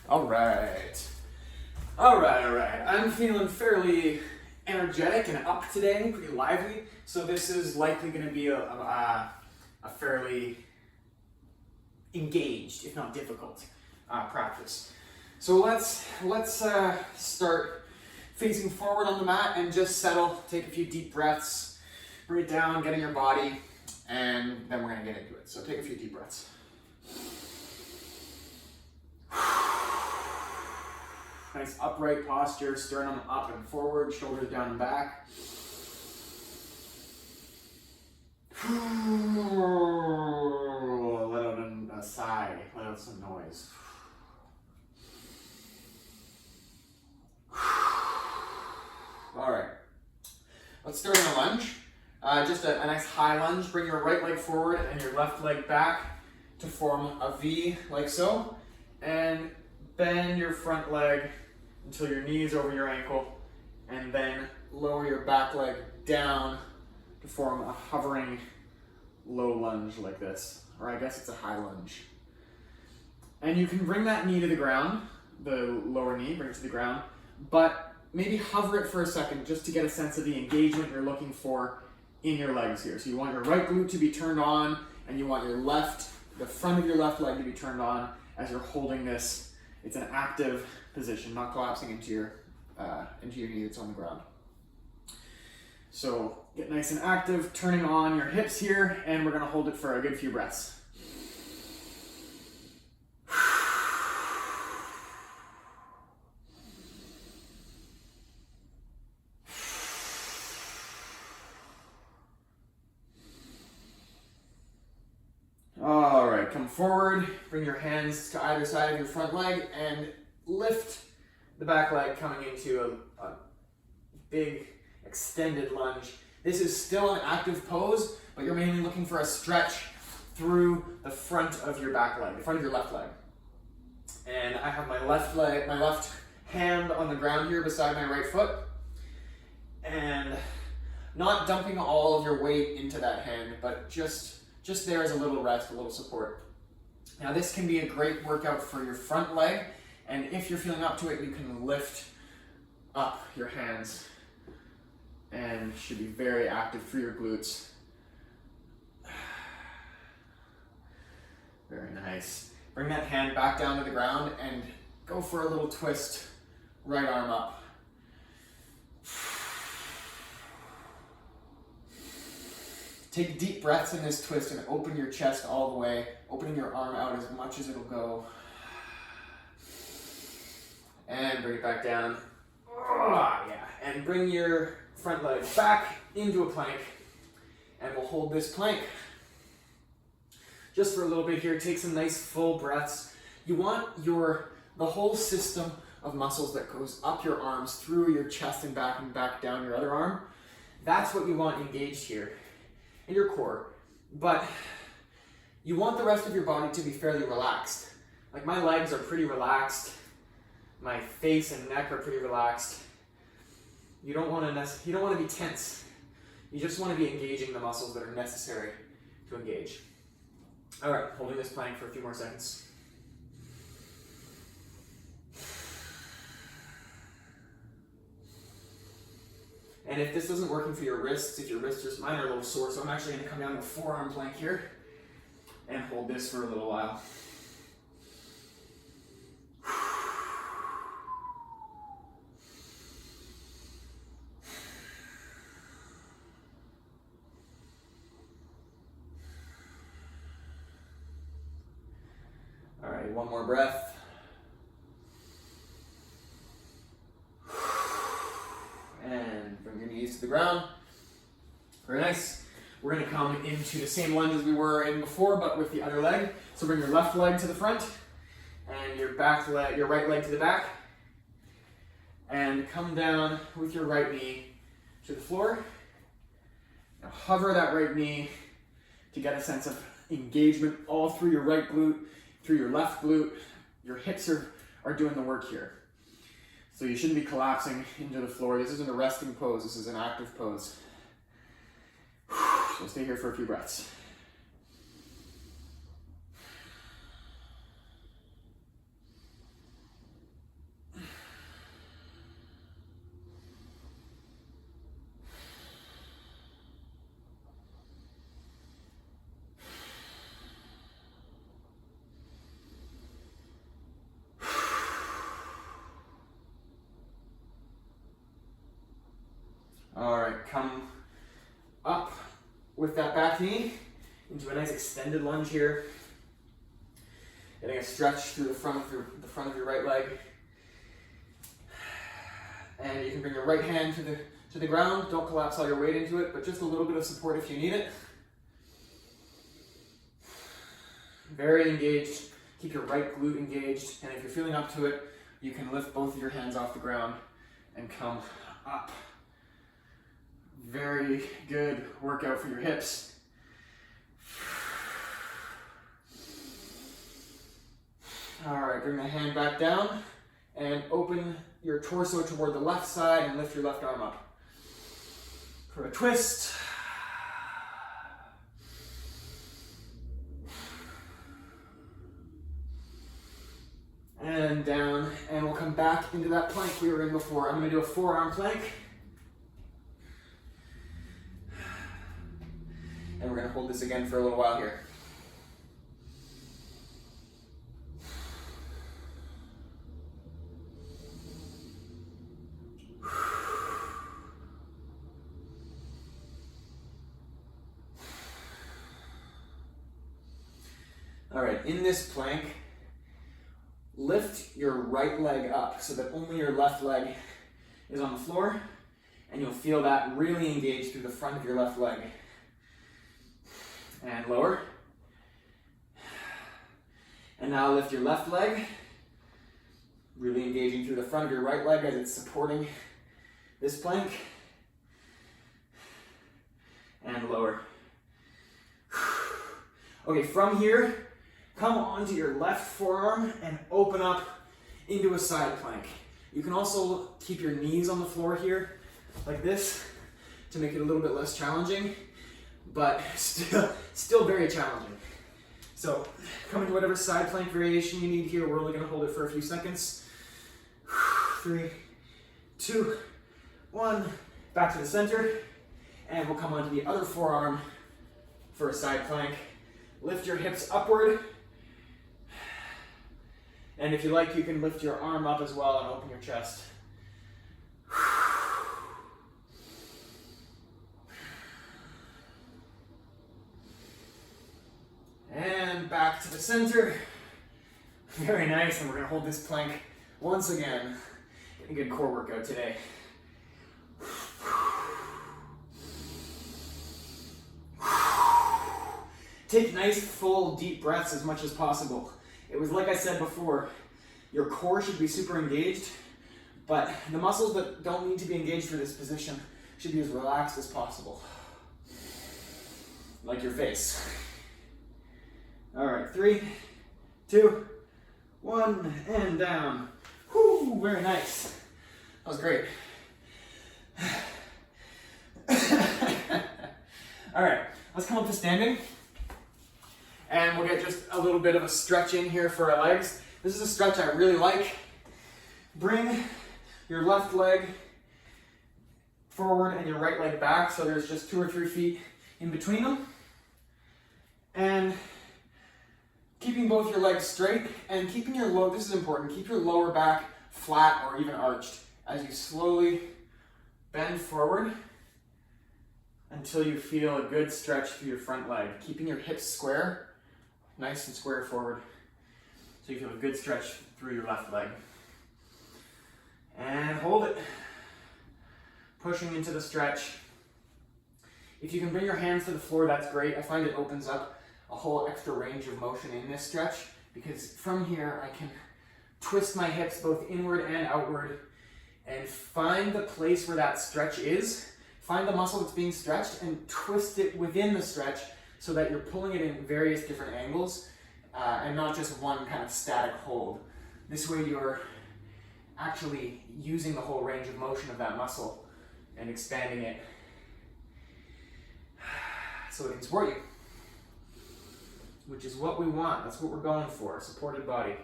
All right. All right. I'm feeling fairly energetic and up today, pretty lively. So this is likely going to be a fairly engaged, if not difficult, practice. So let's start facing forward on the mat and just settle. Take a few deep breaths, bring it down, get in your body, and then we're going to get into it. So take a few deep breaths. Nice upright posture, sternum up and forward, shoulders down and back. Let out a sigh, let out some noise. All right, let's start in a lunge. Just a nice high lunge. Bring your right leg forward and your left leg back to form a V like so. And bend your front leg until your knee is over your ankle, and then lower your back leg down to form a hovering low lunge like this, or I guess it's a high lunge. And you can bring that knee to the ground, the lower knee, bring it to the ground, but maybe hover it for a second just to get a sense of the engagement you're looking for in your legs here. So you want your right glute to be turned on, and you want the front of your left leg to be turned on as you're holding this. It's an active position, not collapsing into your knee that's on the ground. So get nice and active, turning on your hips here, and we're going to hold it for a good few breaths. All right, come forward, bring your hands to either side of your front leg and lift the back leg coming into a big extended lunge. This is still an active pose, but you're mainly looking for a stretch through the front of your back leg, the front of your left leg. And I have my left hand on the ground here beside my right foot, and not dumping all of your weight into that hand, but just there as a little rest, a little support. Now this can be a great workout for your front leg, and if you're feeling up to it, you can lift up your hands and should be very active through your glutes. Very nice. Bring that hand back down to the ground and go for a little twist, right arm up. Take deep breaths in this twist and open your chest all the way, opening your arm out as much as it'll go. And bring it back down. Yeah. And bring your front leg back into a plank, and we'll hold this plank just for a little bit here. Take some nice full breaths. You want the whole system of muscles that goes up your arms, through your chest and back down your other arm. That's what you want engaged here in your core. But you want the rest of your body to be fairly relaxed. Like my legs are pretty relaxed. My face and neck are pretty relaxed. You don't want to be tense. You just want to be engaging the muscles that are necessary to engage. All right, holding this plank for a few more seconds. And if this isn't working for your wrists, if your wrists mine are a little sore, so I'm actually going to come down to a forearm plank here and hold this for a little while. All right, one more breath. And bring your knees to the ground. Very nice. We're going to come into the same lunge as we were in before, but with the other leg. So bring your left leg to the front and your right leg to the back. And come down with your right knee to the floor. Now hover that right knee to get a sense of engagement all through your right glute, through your left glute. Your hips are doing the work here. So you shouldn't be collapsing into the floor. This isn't a resting pose, this is an active pose. So stay here for a few breaths. All right, come up with that back knee into a nice extended lunge here. Getting a stretch through the front of your right leg. And you can bring your right hand to the ground. Don't collapse all your weight into it, but just a little bit of support if you need it. Very engaged. Keep your right glute engaged. And if you're feeling up to it, you can lift both of your hands off the ground and come up. Very good workout for your hips. All right, bring the hand back down and open your torso toward the left side and lift your left arm up. For a twist. And down, and we'll come back into that plank we were in before. I'm going to do a forearm plank. And we're going to hold this again for a little while here. All right, in this plank, lift your right leg up so that only your left leg is on the floor, and you'll feel that really engage through the front of your left leg. And lower. And now lift your left leg, really engaging through the front of your right leg as it's supporting this plank. And lower. Okay, from here, come onto your left forearm and open up into a side plank. You can also keep your knees on the floor here, like this, to make it a little bit less challenging, but still very challenging. So come into whatever side plank variation you need here. We're only gonna hold it for a few seconds. 3, 2, 1, back to the center, and we'll come onto the other forearm for a side plank. Lift your hips upward. And if you like, you can lift your arm up as well and open your chest. And back to the center. Very nice, and we're gonna hold this plank once again. Getting a good core workout today. Take nice, full, deep breaths as much as possible. It was like I said before, your core should be super engaged, but the muscles that don't need to be engaged for this position should be as relaxed as possible. Like your face. All right, 3, 2, 1, and down. Whoo, very nice. That was great. All right, let's come up to standing. And we'll get just a little bit of a stretch in here for our legs. This is a stretch I really like. Bring your left leg forward and your right leg back, so there's just 2 or 3 feet in between them. And keeping both your legs straight and keeping your this is important, keep your lower back flat or even arched as you slowly bend forward until you feel a good stretch through your front leg. Keeping your hips square, nice and square forward, so you feel a good stretch through your left leg. And hold it, pushing into the stretch. If you can bring your hands to the floor, that's great. I find it opens up a whole extra range of motion in this stretch, because from here I can twist my hips both inward and outward and find the place where that stretch is. Find the muscle that's being stretched and twist it within the stretch so that you're pulling it in various different angles and not just one kind of static hold. This way you're actually using the whole range of motion of that muscle and expanding it so it can support you, which is what we want. That's what we're going for, a supported body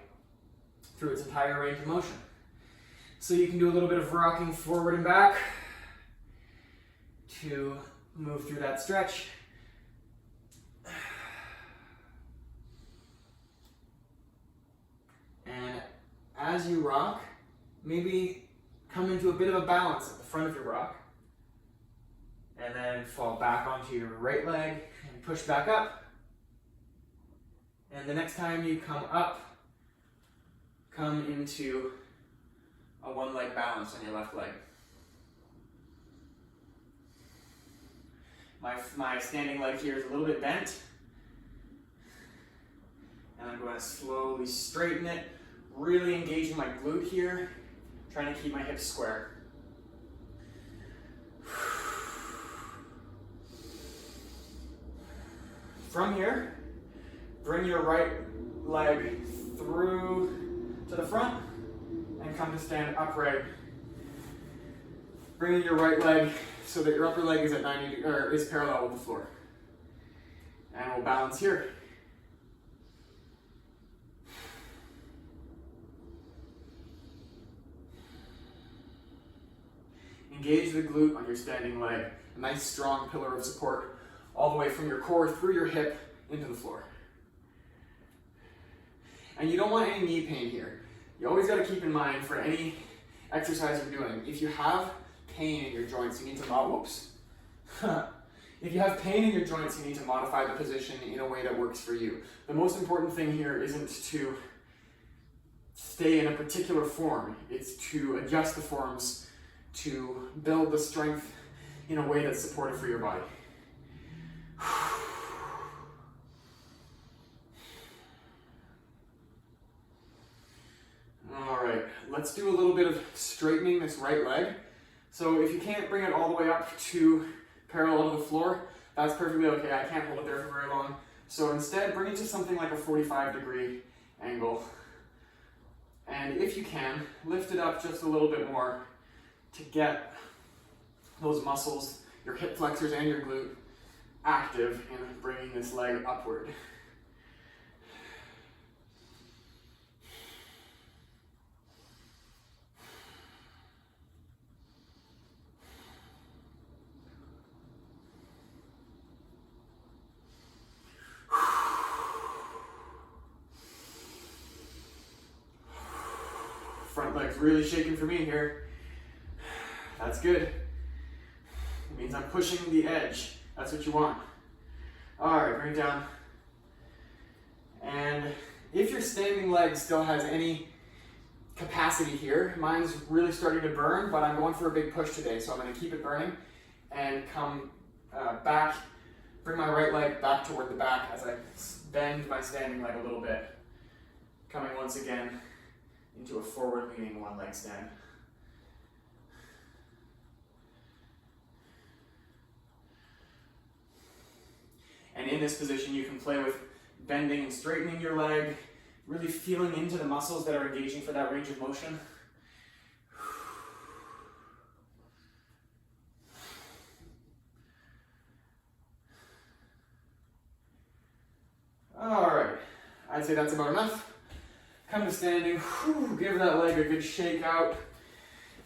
through its entire range of motion. So you can do a little bit of rocking forward and back to move through that stretch. And as you rock, maybe come into a bit of a balance at the front of your rock. And then fall back onto your right leg and push back up. And the next time you come up, come into a one leg balance on your left leg. My standing leg here is a little bit bent. And I'm going to slowly straighten it, really engaging my glute here, trying to keep my hips square. From here, bring your right leg through to the front and come to stand upright. Bringing your right leg so that your upper leg is at 90 or is parallel with the floor. And we'll balance here. Engage the glute on your standing leg. A nice strong pillar of support all the way from your core through your hip into the floor. And you don't want any knee pain here. You always got to keep in mind for any exercise you're doing, if you have pain in your joints, you need to if you have pain in your joints, you need to modify the position in a way that works for you. The most important thing here isn't to stay in a particular form, it's to adjust the forms to build the strength in a way that's supportive for your body. All right, let's do a little bit of straightening this right leg. So if you can't bring it all the way up to parallel to the floor, that's perfectly okay. I can't hold it there for very long. So instead, bring it to something like a 45-degree angle. And if you can, lift it up just a little bit more to get those muscles, your hip flexors and your glute, active in bringing this leg upward. Front leg's really shaking for me here. That's good. It means I'm pushing the edge. That's what you want. All right, bring it down. And if your standing leg still has any capacity here, mine's really starting to burn, but I'm going for a big push today, so I'm going to keep it burning and come back, bring my right leg back toward the back as I bend my standing leg a little bit, coming once again into a forward-leaning one-leg stand. And in this position, you can play with bending and straightening your leg, really feeling into the muscles that are engaging for that range of motion. All right, I'd say that's about enough. Come to standing, give that leg a good shake out.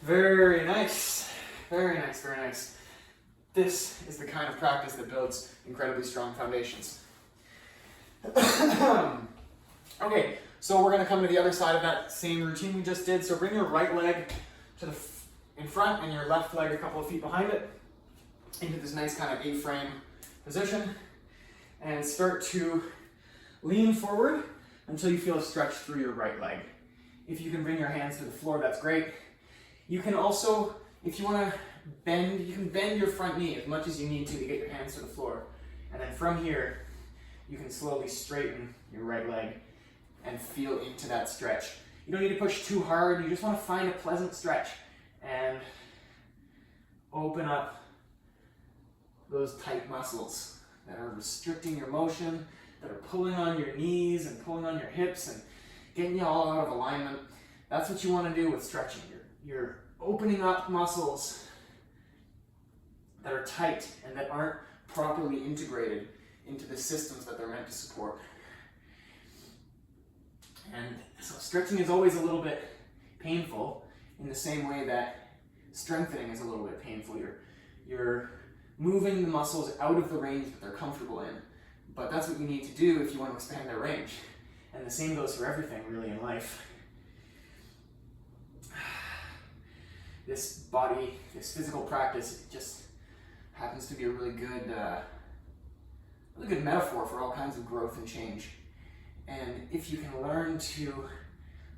Very nice, very nice, very nice. This is the kind of practice that builds incredibly strong foundations. Okay, so we're gonna come to the other side of that same routine we just did. So bring your right leg to the in front and your left leg a couple of feet behind it into this nice kind of A-frame position, and start to lean forward until you feel a stretch through your right leg. If you can bring your hands to the floor, that's great. You can also, if you want to bend, you can bend your front knee as much as you need to get your hands to the floor. And then from here, you can slowly straighten your right leg and feel into that stretch. You don't need to push too hard, you just want to find a pleasant stretch and open up those tight muscles that are restricting your motion, that are pulling on your knees and pulling on your hips and getting you all out of alignment. That's what you want to do with stretching. You're opening up muscles that are tight and that aren't properly integrated into the systems that they're meant to support. And so stretching is always a little bit painful in the same way that strengthening is a little bit painful. You're moving the muscles out of the range that they're comfortable in. But that's what you need to do if you want to expand their range. And the same goes for everything really in life. This physical practice, just happens to be a really good metaphor for all kinds of growth and change. And if you can learn to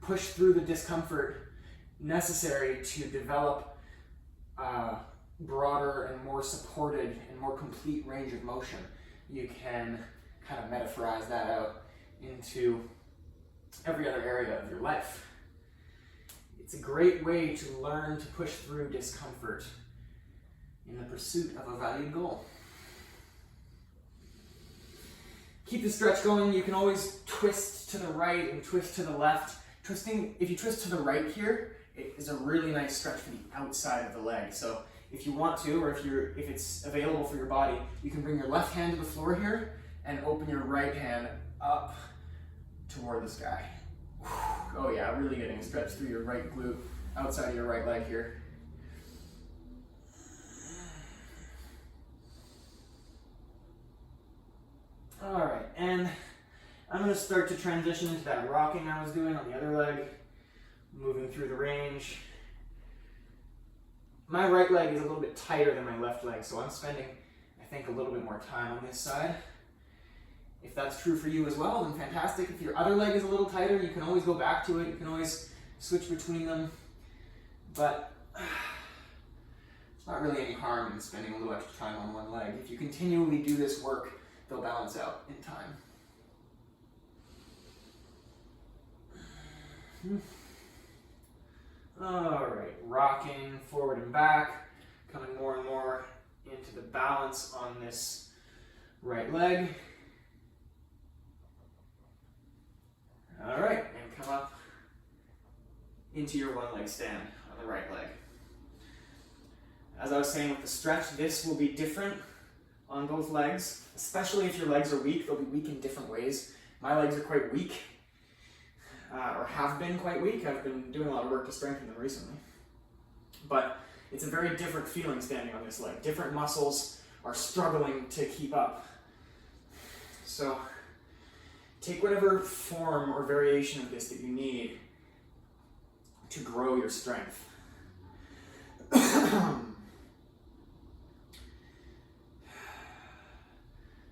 push through the discomfort necessary to develop a broader and more supported and more complete range of motion, you can kind of metaphorize that out into every other area of your life. It's a great way to learn to push through discomfort in the pursuit of a valued goal. Keep the stretch going. You can always twist to the right and twist to the left. If you twist to the right here, it is a really nice stretch for the outside of the leg. So if you want to, or if it's available for your body, you can bring your left hand to the floor here and open your right hand up toward the sky. Oh yeah, really getting a stretch through your right glute, outside of your right leg here. All right, and I'm going to start to transition into that rocking I was doing on the other leg, moving through the range. My right leg is a little bit tighter than my left leg, so I'm spending, I think, a little bit more time on this side. If that's true for you as well, then fantastic. If your other leg is a little tighter, you can always go back to it. You can always switch between them. But there's not really any harm in spending a little extra time on one leg. If you continually do this work, they'll balance out in time. All right, rocking forward and back, coming more and more into the balance on this right leg. All right, and come up into your one leg stand on the right leg. As I was saying with the stretch, this will be different on both legs, especially if your legs are weak. They'll be weak in different ways. My legs are quite weak, or have been quite weak. I've been doing a lot of work to strengthen them recently. But it's a very different feeling standing on this leg. Different muscles are struggling to keep up. So take whatever form or variation of this that you need to grow your strength. And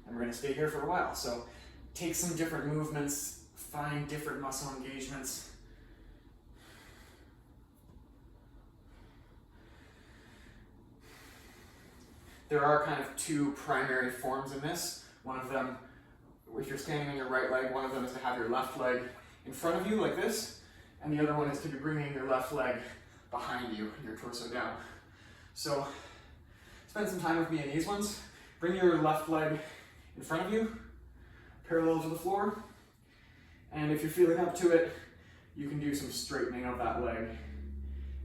we're going to stay here for a while. So take some different movements, find different muscle engagements. There are kind of two primary forms in this. One of them, if you're standing on your right leg, one of them is to have your left leg in front of you like this, and the other one is to be bringing your left leg behind you, your torso down. So spend some time with me in these ones. Bring your left leg in front of you, parallel to the floor, and if you're feeling up to it, you can do some straightening of that leg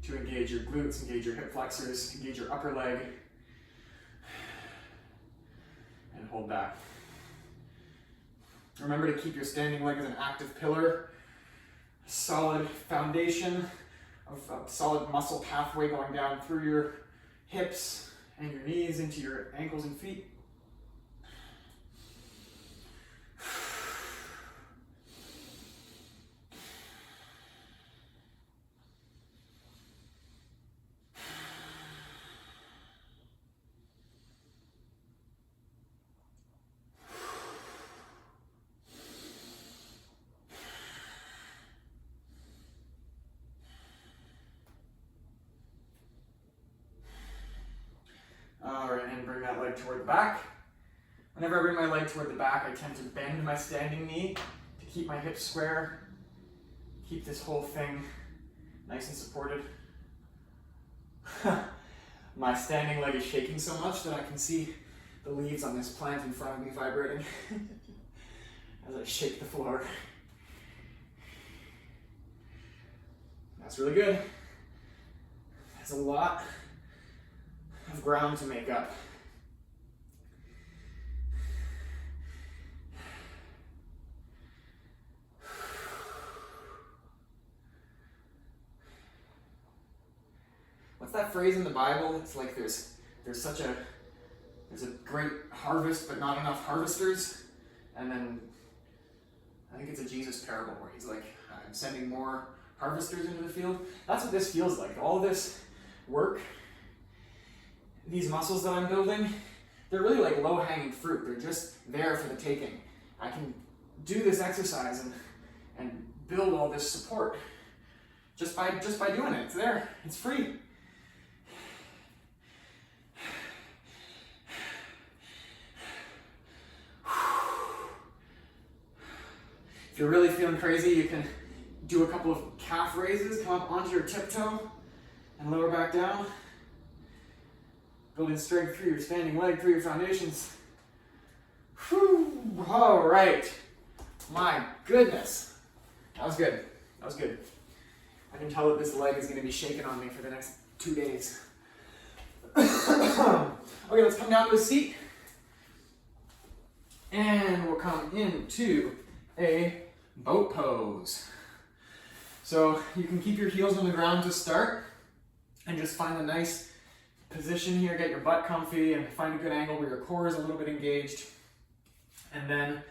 to engage your glutes, engage your hip flexors, engage your upper leg, and hold back. Remember to keep your standing leg as an active pillar, a solid foundation of a solid muscle pathway going down through your hips and your knees into your ankles and feet. Alright, and bring that leg toward the back. Whenever I bring my leg toward the back, I tend to bend my standing knee to keep my hips square, keep this whole thing nice and supported. My standing leg is shaking so much that I can see the leaves on this plant in front of me vibrating as I shake the floor. That's really good. That's a lot of ground to make up. What's that phrase in the Bible? It's like there's a great harvest but not enough harvesters. And then I think it's a Jesus parable where he's like, I'm sending more harvesters into the field. That's what this feels like. All this work, these muscles that I'm building, they're really like low-hanging fruit. They're just there for the taking. I can do this exercise and build all this support just by doing it. It's there. It's free. If you're really feeling crazy, you can do a couple of calf raises, come up onto your tiptoe and lower back down. Building strength through your standing leg, through your foundations. Whew. All right. My goodness. That was good. That was good. I can tell that this leg is going to be shaking on me for the next 2 days. Okay, let's come down to a seat. And we'll come into a boat pose. So you can keep your heels on the ground to start and just find a nice position here. Get your butt comfy and find a good angle where your core is a little bit engaged. And then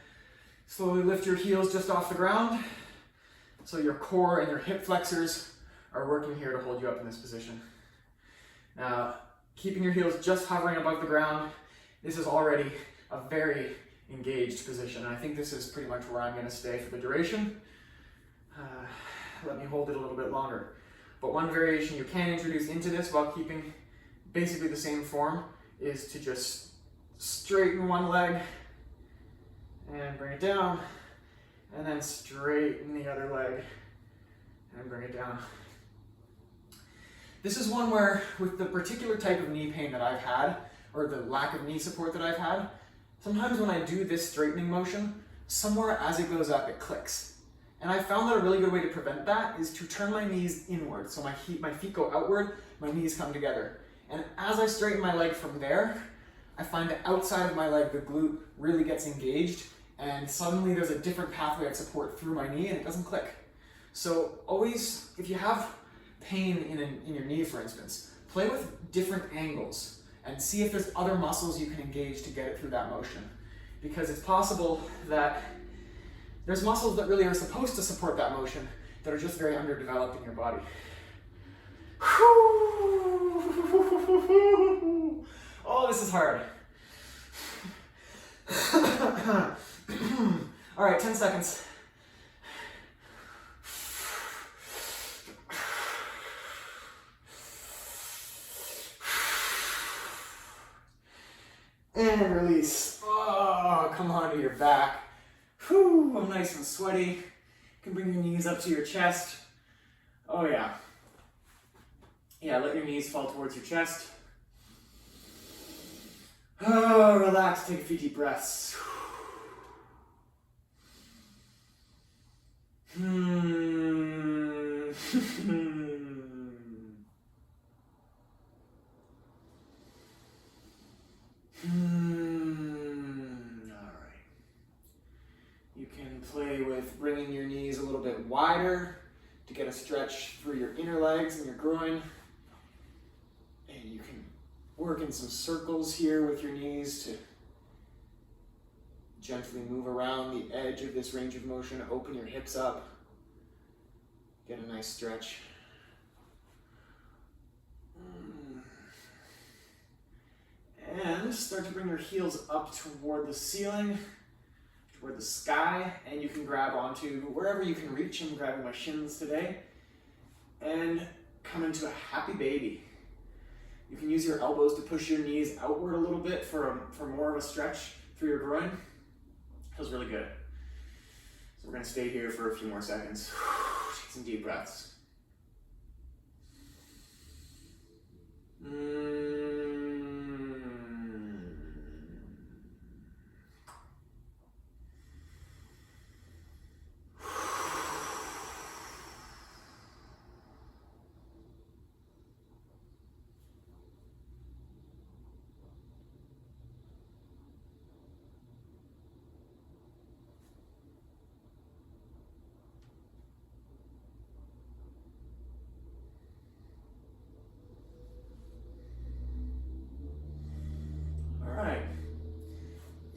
slowly lift your heels just off the ground. So your core and your hip flexors are working here to hold you up in this position. Now, keeping your heels just hovering above the ground, this is already a very engaged position. I think this is pretty much where I'm going to stay for the duration. Let me hold it a little bit longer. But one variation you can introduce into this while keeping basically the same form is to just straighten one leg and bring it down, and then straighten the other leg and bring it down. This is one where, with the particular type of knee pain that I've had, or the lack of knee support that I've had, sometimes when I do this straightening motion, somewhere as it goes up, it clicks. And I found that a really good way to prevent that is to turn my knees inward. So my feet go outward, my knees come together. And as I straighten my leg from there, I find that outside of my leg, the glute really gets engaged, and suddenly there's a different pathway of support through my knee and it doesn't click. So always, if you have pain in your knee, for instance, play with different angles and see if there's other muscles you can engage to get it through that motion. Because it's possible that there's muscles that really are supposed to support that motion that are just very underdeveloped in your body. Oh, this is hard. All right, 10 seconds. And release. Oh, come onto your back. Whew, I'm nice and sweaty. You can bring your knees up to your chest. Oh yeah. Yeah, let your knees fall towards your chest. Oh, relax, take a few deep breaths. Play with bringing your knees a little bit wider to get a stretch through your inner legs and your groin. And you can work in some circles here with your knees to gently move around the edge of this range of motion. Open your hips up. Get a nice stretch. And start to bring your heels up toward the ceiling, toward the sky, and you can grab onto wherever you can reach. I'm grabbing my shins today. And come into a happy baby. You can use your elbows to push your knees outward a little bit for more of a stretch through your groin. Feels really good. So we're going to stay here for a few more seconds. Take some deep breaths.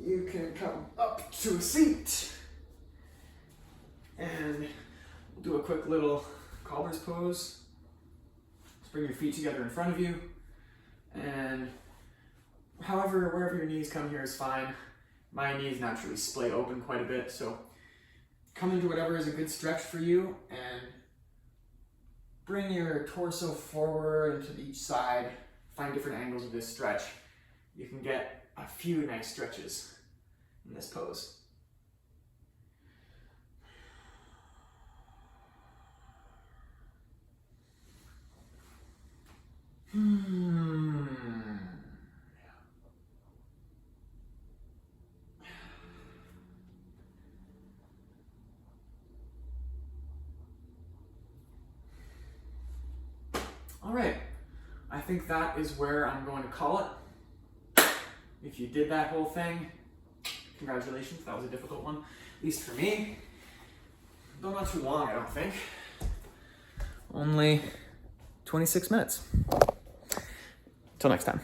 You can come up to a seat and we'll do a quick little cobbler's pose. Just bring your feet together in front of you and however, wherever your knees come here is fine. My knees naturally splay open quite a bit, so come into whatever is a good stretch for you and bring your torso forward and to each side. Find different angles of this stretch. You can get a few nice stretches in this pose. All right, I think that is where I'm going to call it. If you did that whole thing, congratulations, that was a difficult one, at least for me. Though not too long, I don't think. Only 26 minutes. Till next time.